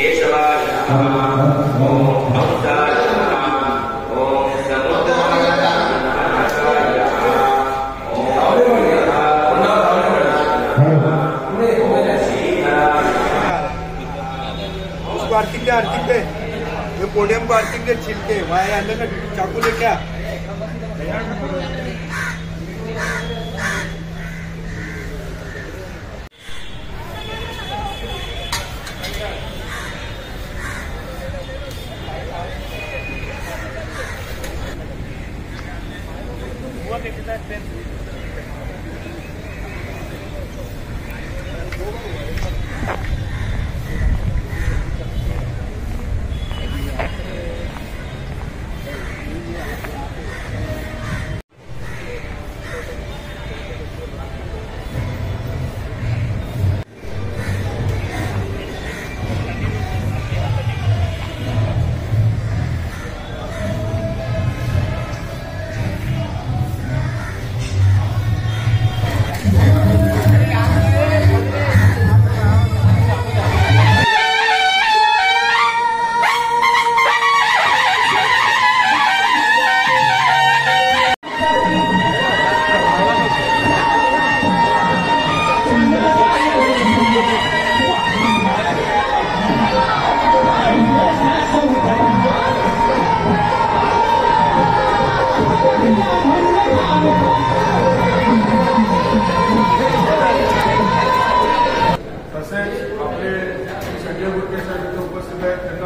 केशवाय नमः। ओम अंसाय नमः। ओम समुद्राय आर्थिक पे ये पोडियम को आर्थिक के छिलके वहाँ अंदर का चाकू ले क्या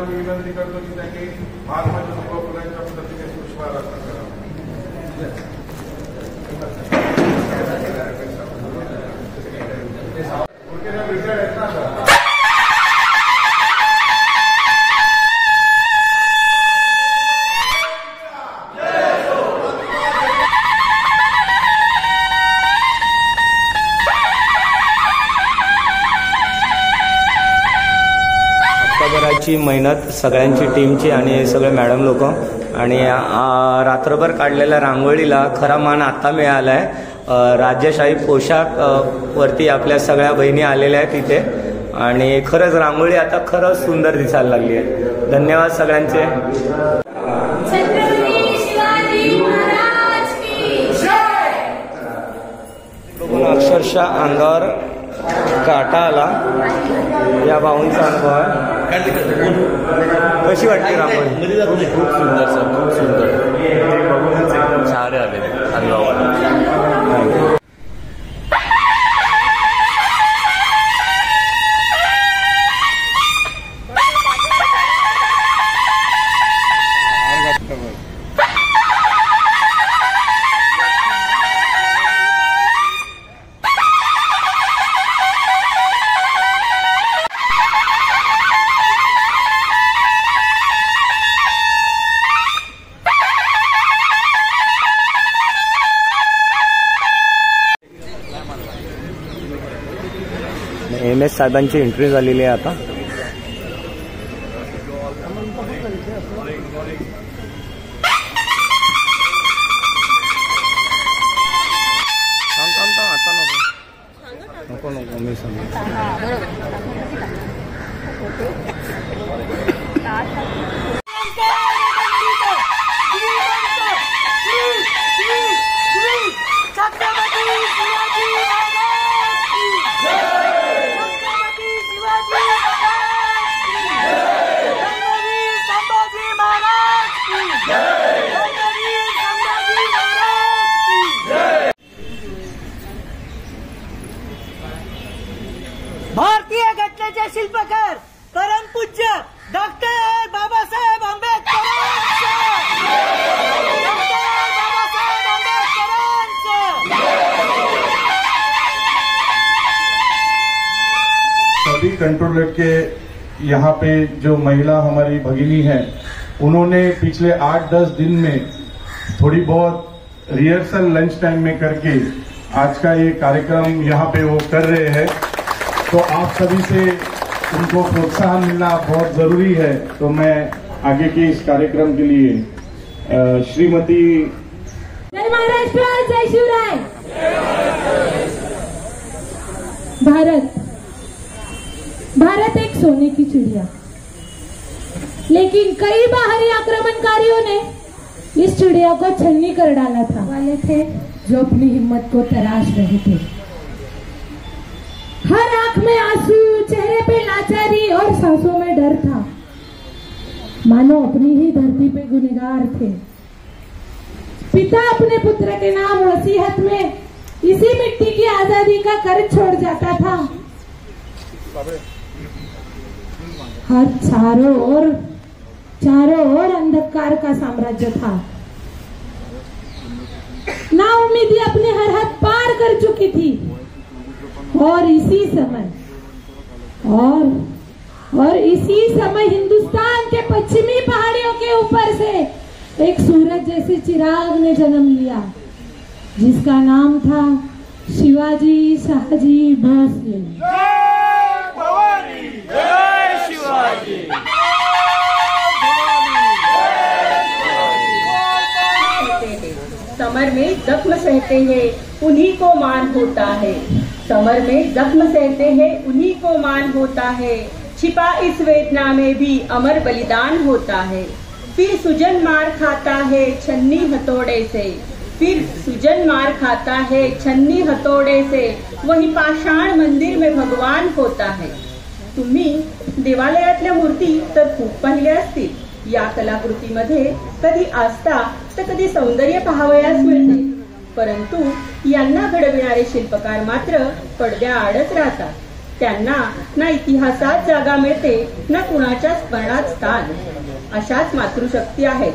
विनंती करतो की त्यांनी महात्माच्या फुलांच्या पद्धतीने पुष्पहार अर्पण करावा। हप्ताभराची मेहनत सगळ्यांची टीमची आणि सगळे मॅडम लोक आणि रात्रभर काढलेल्या रांगोळीला खरा मान आता मिळाला आहे। राजेशाही पोशाख वरती आपल्या सगळ्या बहिणी आलेल्या आहेत तिथे आणि खरंच रांगोळी आता खरंच सुंदर दिसायला लागली आहे। धन्यवाद सगळ्यांचे। अक्षरशः अंगावर काटा आला या भाऊंचा अनुभव आहे। कशी वाटते रांगोळी? खूप सुंदर सर, खूप सुंदर, बघूनच एकदम छान आले अंगावर। MS साहेबांची एंट्री झालेली आहे आता। नको नको मी भारतीय घटनेचे शिल्पकार परमपूज्य डॉक्टर बाबासाहेब आंबेडकर। सभी कंट्रोलर के यहाँ पे जो महिला हमारी भगिनी है उन्होंने पिछले 8-10 दिन में थोड़ी बहुत रिहर्सल लंच टाइम में करके आज का ये कार्यक्रम यहाँ पे वो कर रहे हैं। तो आप सभी से उनको प्रोत्साहन मिलना बहुत जरूरी है। तो मैं आगे के इस कार्यक्रम के लिए श्रीमती जय महाराष्ट्र, जय शिवराय। भारत एक सोने की चिड़िया, लेकिन कई बाहरी आक्रमणकारियों ने इस चिड़िया को छन्नी कर डाला था। वाले थे जो अपनी हिम्मत को तराश रहे थे। हर आंख में आंसू, चेहरे पे लाचारी और सांसों में डर था, मानो अपनी ही धरती पे गुनहगार थे। पिता अपने पुत्र के नाम वसीयत में इसी मिट्टी की आजादी का कर्ज छोड़ जाता था। हर चारों ओर अंधकार का साम्राज्य था। नाउम्मीदी अपनी हर हद पार कर चुकी थी और इसी समय हिंदुस्तान के पश्चिमी पहाड़ियों के ऊपर से एक सूरज जैसे चिराग ने जन्म लिया, जिसका नाम था शिवाजी शाहजी भोसले। जय भवानी, जय शिवाजी। समर में जख्म सहते हैं उन्हीं को मान होता है। समर में जख्म सहते हैं उन्हीं को मान होता है। छिपा इस वेदना में भी अमर बलिदान होता है। फिर सुजन मार खाता है छन्नी हथौड़े से, फिर सुजन मार खाता है छन्नी हथौड़े से, वही पाषाण मंदिर में भगवान होता है। तुम्ही देवालयातल्या मूर्ती तर खूप पाहिल्या असतील। या कलाकृतीमध्ये कधी आस्था तर कधी सौंदर्य पाहावयास मिळते, परंतु यांना घडविणारे शिल्पकार मात्र पडद्याआडच राहतात। त्यांना ना इतिहासात जागा मिळते ना कुणाच्या स्मरणात स्थान। अशाच मातृशक्ती आहेत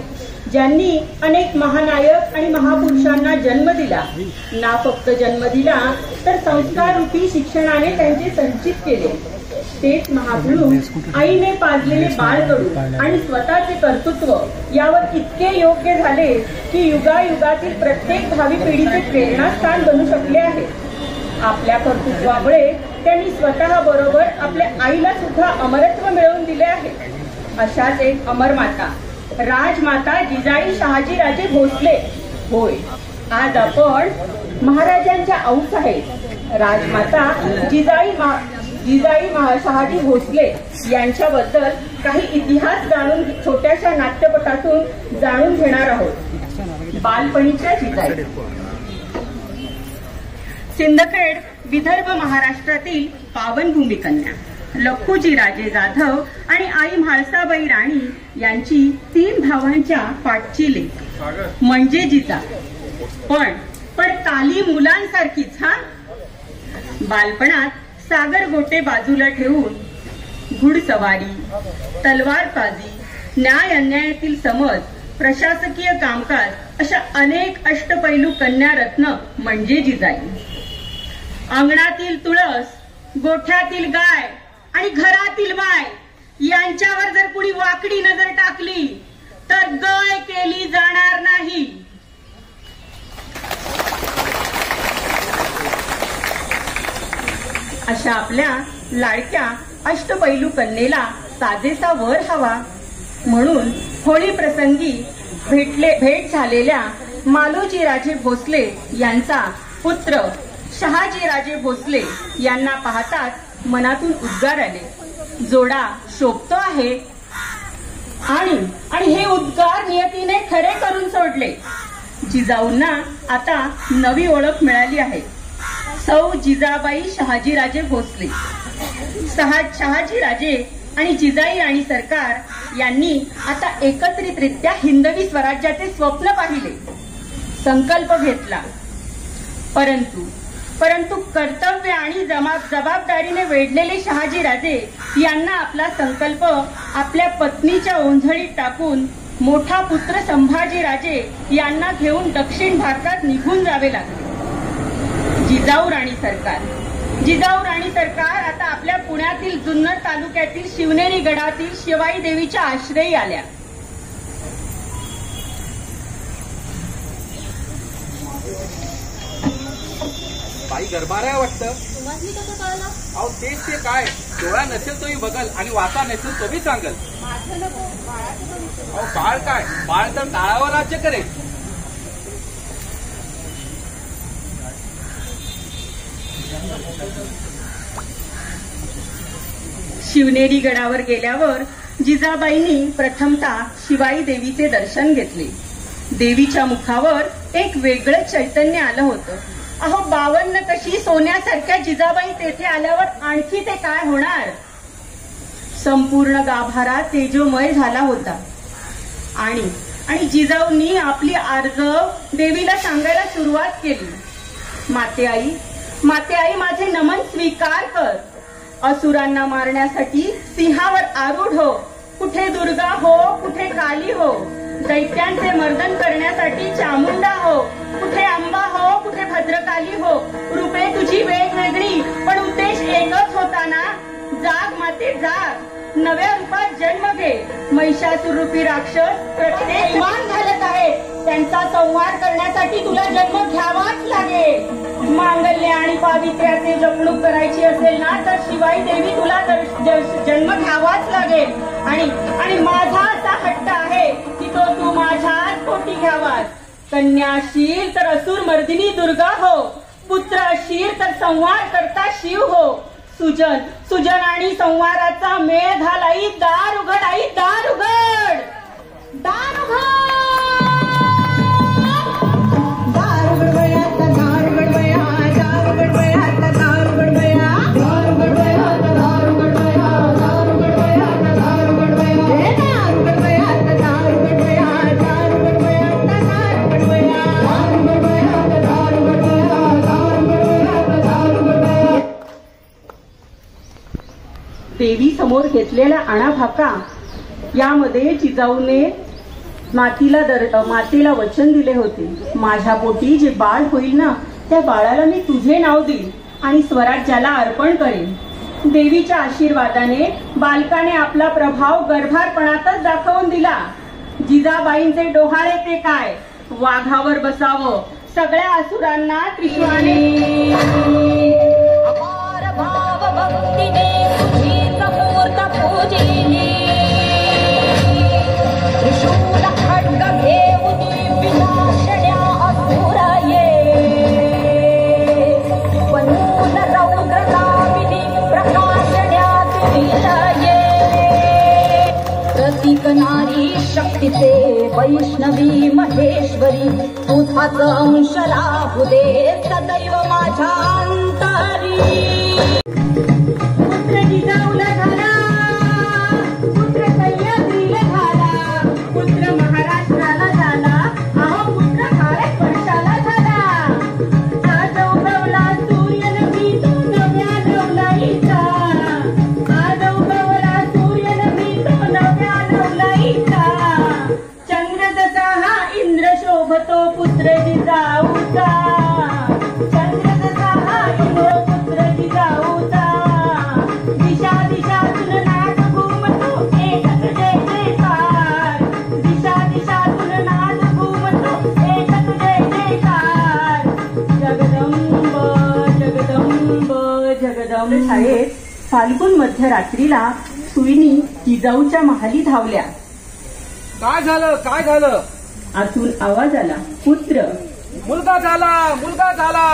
ज्यांनी अनेक महानायक आणि महापुरुषांना जन्म दिला। ना फक्त जन्म दिला तर संस्कार रूपी शिक्षणाने त्यांचे संचित केले। तेच महापुरुष आईने पाजलेले बाळकडू आणि स्वतःचे कर्तृत्व यावर इतके योग्य झाले की युगायुगातील प्रत्येक भावी पिढीचे प्रेरणास्थान बनू शकले आहे। आपल्या कर्तृत्वामुळे त्यांनी स्वतः बरोबर आपल्या आईला सुद्धा अमरत्व मिळवून दिले आहे। अशाच एक अमर माता राजमाता जिजाई शहाजीराजे भोसले। होय, आज आपण महाराजांच्या औस आहेत। राजमाता जिजाई शहाजी भोसले यांच्याबद्दल काही इतिहास जाणून छोट्याशा नाट्यपटातून जाणून घेणार आहोत। बालपणीच्या जिजाई। सिंदखेड विदर्भ महाराष्ट्रातील पावनभूमी कन्या लखुजी राजे जाधव आणि आई म्हाळसाबाई राणी यांची 3 भावांच्या पाठची लेक म्हणजे जिजा। पण ताली मुलांसारखीच हा। बालपणात सागर गोटे बाजूला ठेवून घुडसवारी, तलवारबाजी, न्याय अन्यायातील समज, प्रशासकीय कामकाज अशा अनेक अष्टपैलू कन्या रत्न म्हणजे जिजाई। अंगणातील तुळस, गोठ्यातील गाय आणि घरातील बाय यांच्यावर जर कुणी वाकडी नजर टाकली तर गय केली जाणार नाही। अशा आपल्या लाडक्या अष्टपैलू कन्येला साजेसा वर हवा म्हणून होळी प्रसंगी भेट झालेल्या मालोजीराजे भोसले यांचा पुत्र शहाजीराजे भोसले यांना पाहताच मनातून उद्गार आले। जोडा शोभतो आहे आणि हे उद्गार नियतीने खरे करून सोडले। जिजाऊंना आता नवी ओळख मिळाली आहे, सौ जिजाबाई शहाजीराजे भोसले। शहाजीराजे आणि जिजाई आणि सरकार यांनी आता एकत्रितरित्या हिंदवी स्वराज्याचे स्वप्न पाहिले, संकल्प घेतला। परंतु कर्तव्य आणि जबाबदारीने वेढलेले शहाजीराजे यांना आपला संकल्प आपल्या पत्नीच्या ओंझळीत टाकून मोठा पुत्र संभाजीराजे यांना घेऊन दक्षिण भारतात निघून जावे लागले। जिजाऊ राणी सरकार आता आपल्या पुण्यातील जुन्नर तालुक्यातील शिवनेरी गडातील शिवाई देवीच्या आश्रयी आल्या। बाई गरबार आहे वाटतं। तुम्हाला कसं कळलं? अहो तेच ते काय, डोळा नसेल तोही बघल आणि वाचा नसेल तो बी सांगल। माझं नको, बाळाचं पण विचार. अहो बाळ काय, बाळ तर टाळावर राज्य करेल। शिवनेरी गडावर गेल्यावर जिजाबाईंनी प्रथमतः शिवाई देवीचे दर्शन घेतले. देवीच्या मुखावर एक वेगळं चैतन्य आलं होतं. अहो 52 कशी सोन्यासारख्या जिजाबाई तेथे आल्यावर आणखी ते काय होणार. संपूर्ण गाभारा तेजोमय झाला होता आणि जिजाऊंनी आपली आर्जव देवीला सांगायला सुरुवात केली. माते आई माझे नमन स्वीकार कर. असुरांना मारण्यासाठी सिंहावर आरूढ हो. कुठे दुर्गा हो, कुठे काली हो. दैत्यांचे मर्दन करण्यासाठी चामुंडा हो. कुठे अंबा हो, कुठे भद्रकाली हो. रूपे तुझी वेगवेगळी पण उद्देश एकच होता ना. जाग माते जाग. नव्या रूपात जन्म घे. महिषासुर रूपी राक्षस प्रत्येक मान घालत आहे. त्यांचा संहार करण्यासाठी तुला जन्म घ्यावाच लागेल. मांगल्य आणि पावित्र्याचे जपणूक करायची असेल ना तर शिवाई देवी तुला जन्म घ्यावाच लागेल. आणि माझा असा हट्ट आहे की तो तू माझ्याच पोटी घ्यावास. कन्या असशील तर असुर मर्दिनी दुर्गा हो. पुत्र असशील तर संहार करता शिव हो. सुजन आणि संवाराचा मेळ घाल आई. दार उघड आई, दार उघड. दार उघड. दार उघड बया, दार उघड बया, दार उघड बया, दार उघड बया, दार उघड बया, दार उघड बया, दार उघड बया, दार उघड बया, दार उघड बया, दार उघड बया, दार उघड बया, दार उघड बया, दार उघड बया, दार उघड बया, दार उघड बया, दार उघड बया. देवी समोर घेतलेला आणाभाका यामध्ये जिजाऊने मातेला वचन दिले होते. माझ्या पोटी जे बाळ होईल ना त्या बाळाला मी तुझे नाव देईन आणि स्वराज्याला अर्पण करेन. देवीच्या आशीर्वादाने बालकाने आपला प्रभाव गर्भारपणातच दाखवून दिला. जिजाबाईंचे डोहाळे ते काय, वाघावर बसावं. सगळ्या असुरांना त्रिशूळाने अपार भाव भक्तीने तुझीच मूर्त पूजिली. त्रिशूल खड्ग घेऊनी विनाशण्या असुर ये. वनून रौद्र नाविनी प्रकाशण्या तुझील ये. प्रतीक नारी शक्तीचे वैष्णवी महेश्वरी तुझाच अंश राहू दे सदैव माझ्या अंतरी. पुत्र जिजाऊला झाला, पुत्र सह्याद्रीला झाला, पुत्र महाराष्ट्राला झाला, अहो पुत्र भारतवर्षाला झाला. आज उगवला सूर्य नवी तो नव्या नवलाईचा. आज उगवला सूर्य नवी तो नव्या नवलाईचा. चंद्र जसा हा इंद्र शोभतो पुत्र जिजाऊचा. चंद्र जसा हा इंद्र पुत्र जिजाऊचा. दिशा दिशातून नाद घुमतो एकच जय जयकार. दिशा दिशातून नाद घुमतो एकच जय जयकार. जगदंब जगदंब जगदंब. शाळेत फाल्गुन मध्यरात्रीला सुईणी जिजाऊच्या महाली धावल्या. काय झालं, काय झालं. आतून आवाज आला, पुत्र. मुलगा झाला, मुलगा झाला.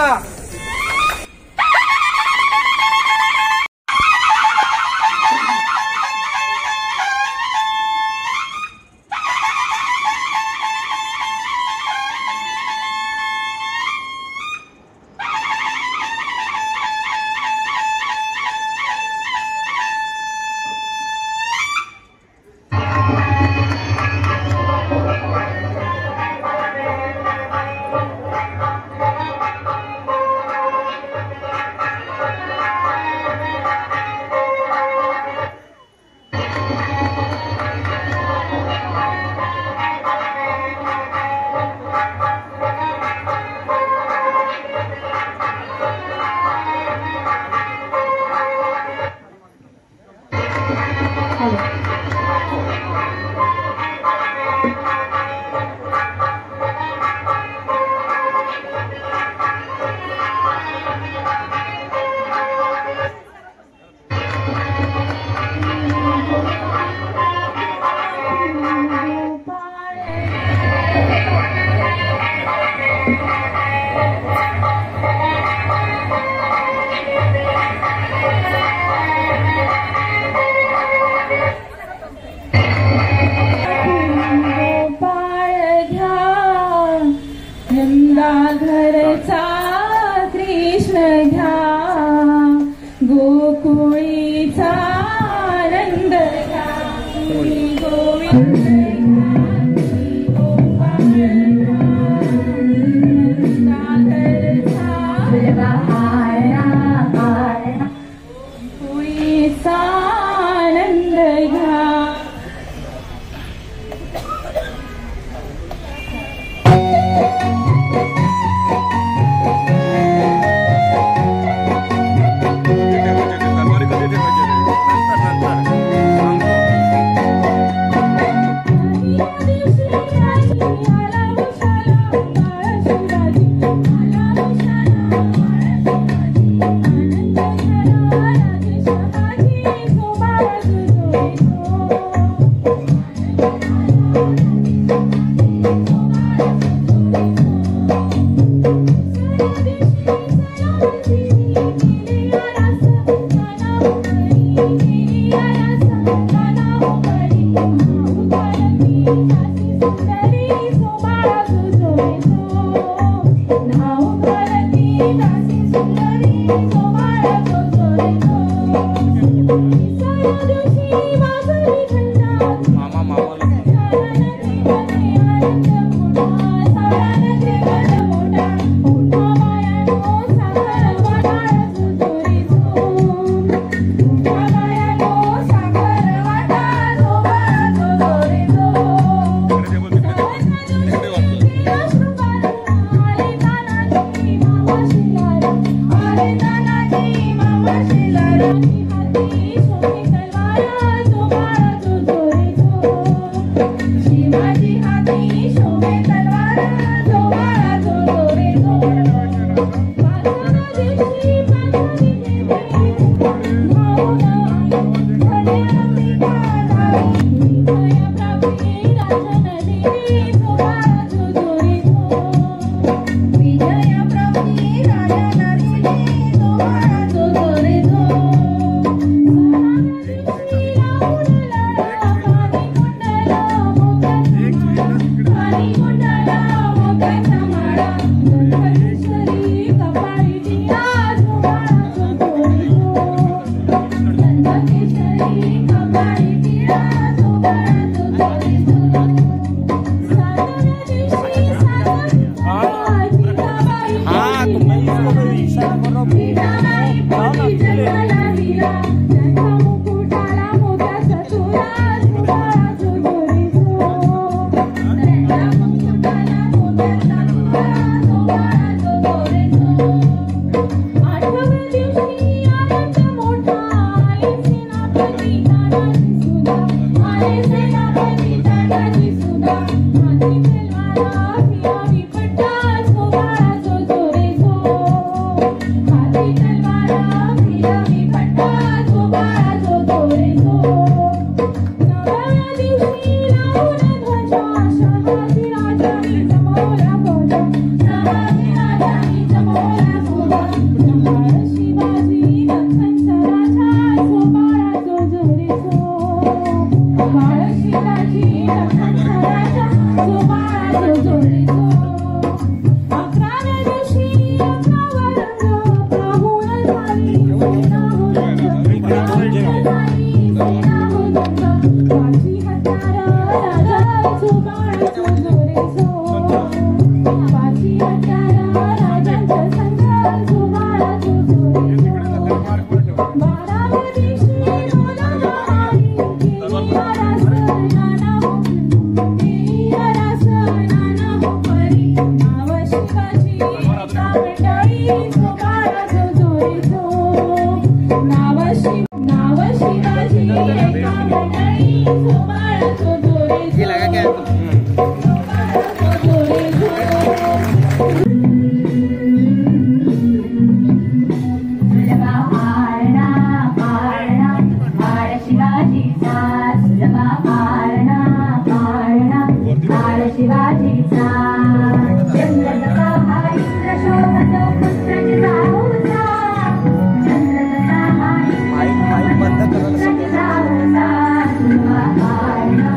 Bye.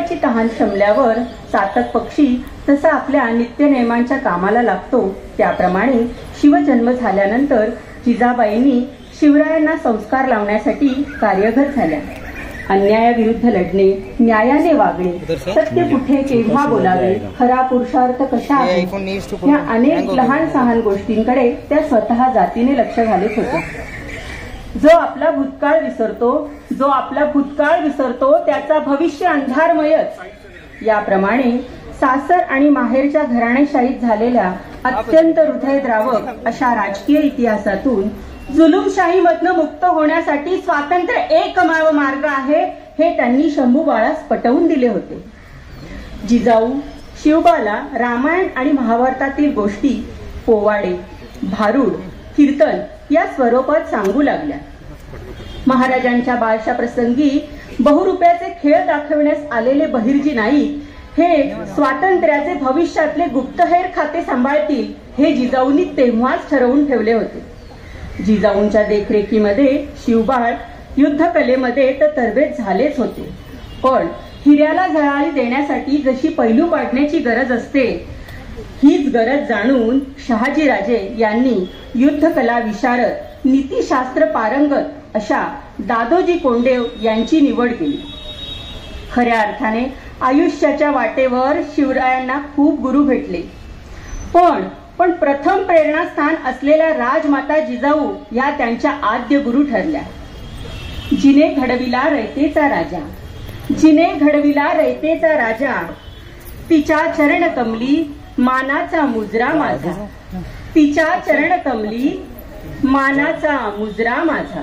जीवाची तहान शमल्यावर चातक पक्षी जसा आपल्या नित्यनेमांच्या कामाला लागतो, त्याप्रमाणे शिवजन्म झाल्यानंतर जिजाबाईंनी शिवरायांना संस्कार लावण्यासाठी कार्यरत झाल्या. अन्यायाविरुद्ध लढणे, न्यायाने वागणे, सत्य कुठे केव्हा बोलावे, खरा पुरुषार्थ कशा आहे, या अनेक लहान सहान गोष्टींकडे त्या स्वतः जातीने लक्ष घालत होत्या. जो आपला भूतकाळ विसरतो त्याचा भविष्य अंधारमयच. याप्रमाणे सासर आणि माहेरच्या घराणेशाहीत झालेल्या अत्यंत हृदयद्रावक अशा राजकीय इतिहासातून जुलूमशाहीमधनं मुक्त होण्यासाठी स्वातंत्र्य एकमेव मार्ग आहे हे त्यांनी शंभू बाळास पटवून दिले होते. जिजाऊ शिवबाला रामायण आणि महाभारतातील गोष्टी पोवाडे, भारूड, कीर्तन या स्वरूपात सांगू लागल्या. महाराजांच्या बाळशा प्रसंगी बहुरुप्याचे खेळ दाखवण्यास आलेले बहिर्जी नाईक हे स्वातंत्र्याचे भविष्यातले गुप्तहेर खाते सांभाळतील हे जिजाऊंनी तेव्हाच ठरवून ठेवले होते. जिजाऊंच्या देखरेखीमध्ये शिवबाळ युद्धकलेमध्ये तर तरबेज झालेच होते, पण हिऱ्याला झळाळी देण्यासाठी जशी पैलू पाडण्याची गरज असते, हीच गरज जाणून शहाजीराजे यांनी युद्धकला विशारद, नीतिशास्त्र पारंगत अशा दादोजी कोंडदेव यांची निवड केली. खऱ्या अर्थाने आयुष्याच्या वाटेवर शिवरायांना खूप गुरु भेटले, पण प्रथम प्रेरणास्थान असलेल्या राजमाता जिजाऊ या त्यांच्या आद्य गुरु ठरल्या. जिने घडविला रयतेचा राजा, जिने घडविला रयतेचा राजा, तिच्या चरण कमली मानाचा मुजरा माझा, तिच्या चरण कमली मानाचा मुजरा माझा.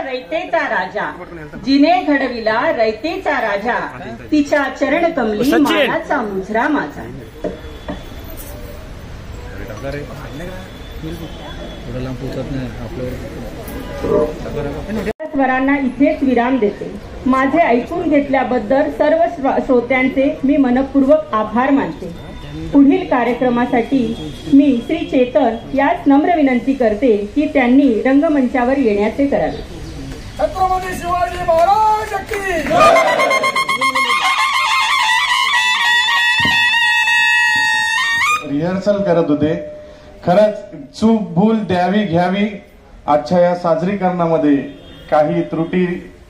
रयतेचा राजा, जिने घडविला रयतेचा राजा, तिच्या चरण कमली मानाचा मुजरा माझा. स्वरांना इथेच विराम देते. माझे ऐकून घेतल्याबद्दल सर्व श्रोत्यांचे मी मनपूर्वक आभार मानते. पुढील कार्यक्रमासाठी मी श्री चेतन याच नम्र विनंती करते की त्यांनी रंगमंचावर येण्याचे करावे. छत्रपती शिवाजी महाराज की रिहर्सल करत होते. खरंच चूक भूल द्यावी घ्यावी. आजच्या या साजरीकरणामध्ये काही त्रुटी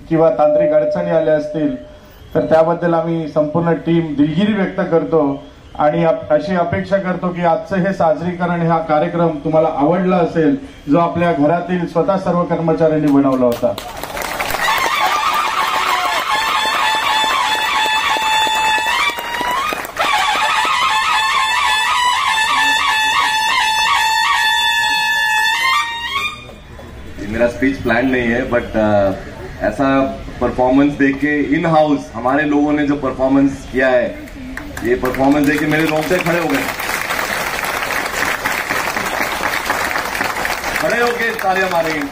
किंवा तांत्रिक अडचणी आल्या असतील तर त्याबद्दल आम्ही संपूर्ण टीम दिलगिरी व्यक्त करतो आणि अशी अपेक्षा करतो की आजचं हे साजरीकरण हा कार्यक्रम तुम्हाला आवडला असेल, जो आपल्या घरातील स्वतः सर्व कर्मचाऱ्यांनी बनवला होता. मेरा स्पीच प्लान नहीं है, बट ऐसा परफॉर्मेंस देख के इन हाउस हमारे लोगों ने जो परफॉर्मेंस किया है, ये परफॉर्मेंस देख के मेरे रोंगटे खड़े हो गए. खड़े होके तालियां मारेंगे.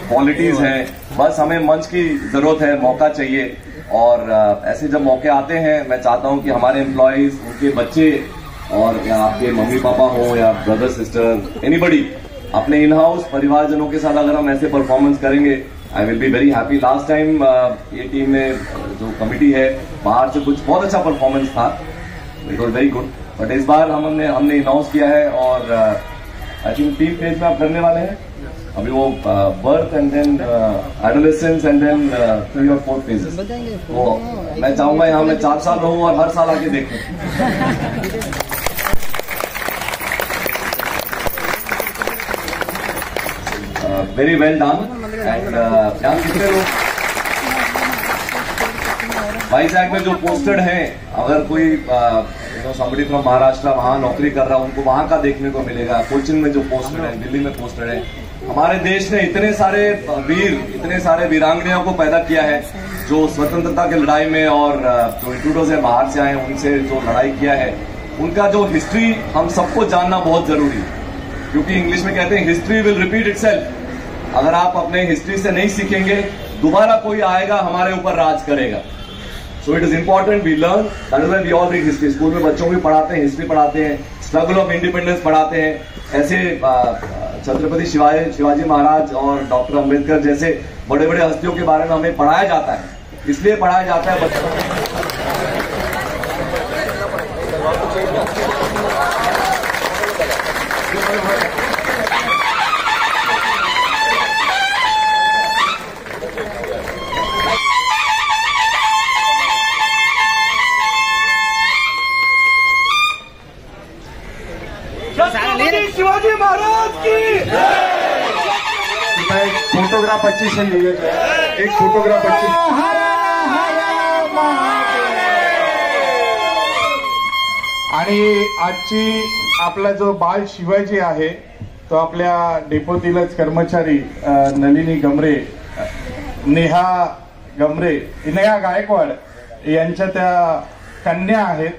क्वालिटीज हैं, बस हमें मंच की जरूरत है, मौका चाहिए. और ऐसे जब मौके आते हैं, मैं चाहता हूं कि हमारे एम्प्लॉयज, उनके बच्चे और या आपके मम्मी पापा हो या ब्रदर सिस्टर, एनीबडी, अपने इन हाउस परिवारजनों के साथ अगर हम ऐसे परफॉर्मेंस करेंगे, I will be very happy. Last time ये टीम में जो कमिटी है बाहर से कुछ बहुत अच्छा परफॉर्मेंस था, it was very good. But इस बार हमने अनाउंस किया है और आई थिंक 3 फेज में आप करने वाले हैं. अभी वो birth and then adolescence and then 3 और 4 फेजेस. तो मैं चाहूंगा यहाँ मैं 4 साल रहूं और हर साल आके देखूं. वेरी वेल डन. एंड यहाँ कितने लोग वाइजैक में जो पोस्टेड हैं, अगर कोई somebody फ्रॉम महाराष्ट्र वहां नौकरी कर रहा है, उनको वहां का देखने को मिलेगा. कोचिन में जो पोस्टेड है, दिल्ली में पोस्टेड है. हमारे देश ने इतने सारे वीर, इतने सारे वीरांगनाओं को पैदा किया है जो स्वतंत्रता की लड़ाई में और जो इंट्रूडर्स है बाहर से आए उनसे जो लड़ाई किया है, उनका जो हिस्ट्री हम सबको जानना बहुत जरूरी है. क्योंकि इंग्लिश में कहते हैं हिस्ट्री विल रिपीट इटसेल्फ. अगर आप अपने हिस्ट्री से नहीं सीखेंगे, दोबारा कोई आएगा हमारे ऊपर राज करेगा. So it is important we learn. That is why we all read history. School में बच्चों को भी पढ़ाते हैं, हिस्ट्री पढ़ाते हैं, स्ट्रगल ऑफ इंडिपेंडेंस पढ़ाते हैं. ऐसे छत्रपति शिवाजी महाराज और डॉक्टर अंबेडकर जैसे बड़े बड़े हस्तियों के बारे में हमें पढ़ाया जाता है. इसलिए पढ़ाया जाता है बच्चों को. शिवाजी महाराज की एक फोटोग्राफ अच्छी से लिए जाए. एक फोटोग्राफ अच्छी. आणि आजची आपला जो बाल शिवाजी आहे तो आपल्या डेपोतीलच कर्मचारी नलिनी गमरे, नेहा गायकवाड यांच्या त्या कन्या आहेत.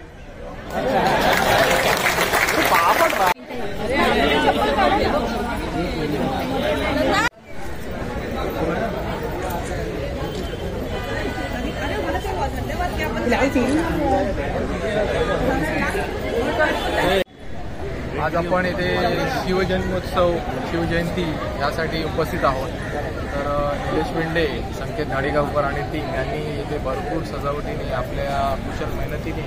आज आपण इथे शिवजन्मोत्सव शिवजयंती यासाठी उपस्थित आहोत. तर निलेश बेंडे, संकेत नाडेगावकर आणि टीम यांनी इथे भरपूर सजावटीने आपल्या कुशल मेहनतीने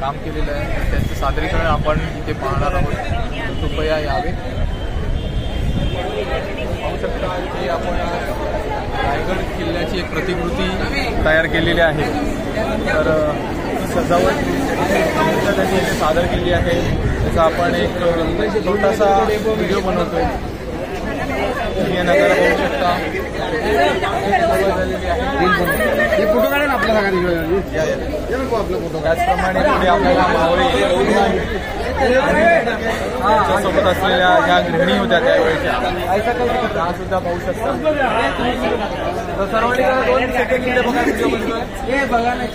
काम केलेलं आहे. त्यांचं सादरीकरण आपण इथे पाहणार आहोत. कृपया यावे. पाहू शकता की आपण रायगड किल्ल्याची एक प्रतिकृती तयार केलेली आहे. तर सजावट त्यांनी इथे सादर केली आहे. त्याचा आपण एक छोटासा व्हिडिओ बनवतोय. तुम्ही नजारा पाहू शकता. त्याचप्रमाणे पुढे आपल्याला मावळे सोबत असलेल्या ज्या गृहिणी होत्या त्यावेळेच्या त्या सुद्धा पाहू शकता. तर सर्वांनी 2 सेकंड बघा व्हिडिओ बनतोय. बघा नाही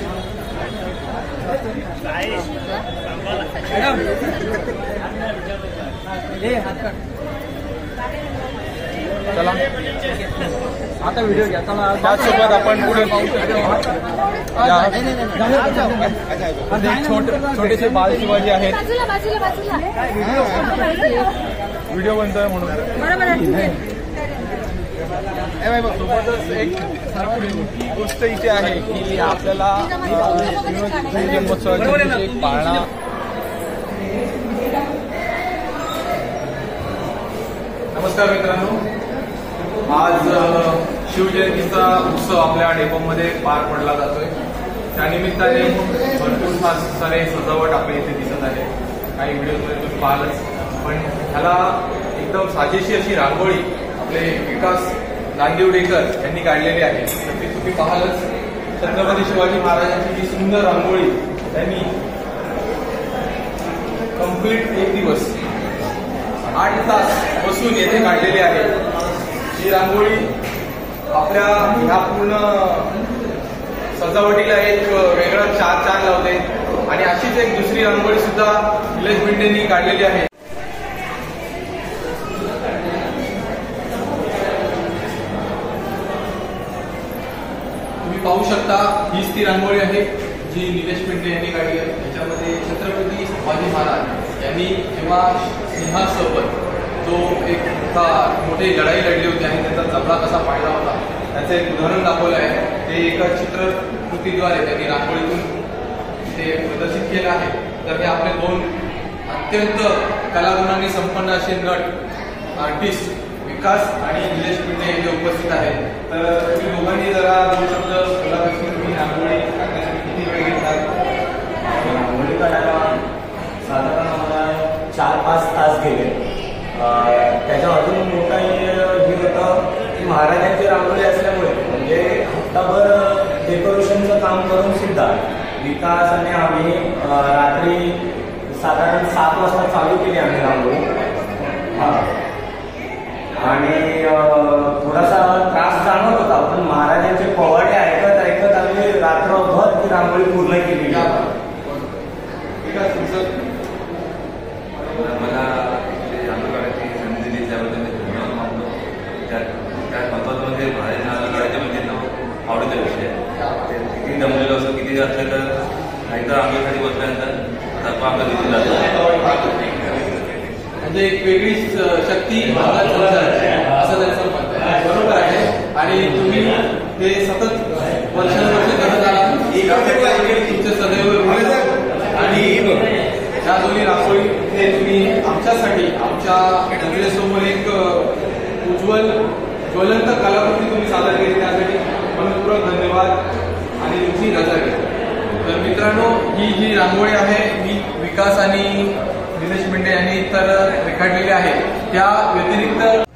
चला आता व्हिडिओ घ्या. त्याचसोबत आपण पुढे पाहू शकतो छोटेसे बाल शिवाजी आहेत. व्हिडिओ बनतोय म्हणून सोबतच एक गोष्ट इथे आहे की आपल्याला जन्मोत्सवाची एक पाळणा. नमस्कार मित्रांनो, आज शिवजयंतीचा उत्सव आपल्या डेपोमध्ये पार पडला जातोय. त्यानिमित्ताने भरपूर सारे सजावट आपल्या इथे दिसत आहे. काही व्हिडिओमध्ये तुम्ही पाहालच, पण ह्याला एकदम साजेशी अशी रांगोळी आपले विकास नांदिवडेकर यांनी काढलेली आहे. तर ती तुम्ही पाहालच. छत्रपती शिवाजी महाराजांची ही सुंदर रांगोळी त्यांनी कंप्लीट 1 दिवस 8 तास बसून येथे काढलेली आहे. ही रांगोळी आपल्या ह्या पूर्ण सजावटीला एक वेगळा चार लावते. आणि अशीच एक दुसरी रांगोळी सुद्धा निलेश बेंडेंनी काढलेली आहे. तुम्ही पाहू शकता हीच ती रांगोळी आहे जी निलेश बेंडे यांनी काढली आहे. त्याच्यामध्ये छत्रपती शिवाजी महाराज यांनी जेव्हा सिंहासोबत जो एक मोठी लढाई लढली होती आणि त्याचा जबडा कसा पाडला होता त्याचं एक उदाहरण दाखवलं आहे. ते एका चित्रकृतीद्वारे त्यांनी रांगोळीतून ते प्रदर्शित केलं आहे. तर हे आपले 2 अत्यंत कलागुणांनी संपन्न असे नट आर्टिस्ट विकास आणि निलेश बेंडे यांचे उपस्थित आहेत. तर तुम्ही दोघांनी जरा 2 शब्द बोलापेक्षा तुम्ही रांगोळी काढण्यासाठी किती वेळ घेतला? रांगोळी काढायला साधारण आम्हाला 4-5 तास गेले. त्याच्या अजून मोठा हे होतं की महाराजांची रांगोळी असल्यामुळे म्हणजे हप्ताभर डेकोरेशनचं काम करून सुद्धा विकास आणि आम्ही रात्री साधारण 7 वाजता चालू केली आम्ही रांगोळी. आणि थोडासा त्रास जाणवत होता, पण महाराजांचे पोवाडे ऐकत आम्ही रात्रभर ती रांगोळी पूर्ण केली. मला रांगोळी काढायची संधी दिली त्याबद्दल मी धन्यवाद मानतो. त्यात महत्त्वाचं म्हणजे महाराजांना काढायचं म्हणजे आवडतं विषय आहे. किती दमलेलो असो किती असलं तर नाहीतर आंघोळीसाठी बसल्यानंतर तत्व आपलं दिली जातं. म्हणजे एक वेगळीच शक्ती असं त्यांचं म्हणत आहे. बरोबर आहे. आणि तुम्ही हे सतत वर्षानुवर्ष करत आलात. तुमचे सदैव आणि या दोन्ही रांगोळी हे तुम्ही आमच्यासाठी आमच्या नजरेसमोर एक ज्वलंत कलाकृती तुम्ही सादर केली त्यासाठी मनपूर्वक धन्यवाद आणि तुमची रजा घेतो. तर मित्रांनो, ही जी रांगोळी आहे ही विकास आणि निलेश मेंढे यांनी तर रेखाटलेली आहे. त्या व्यतिरिक्त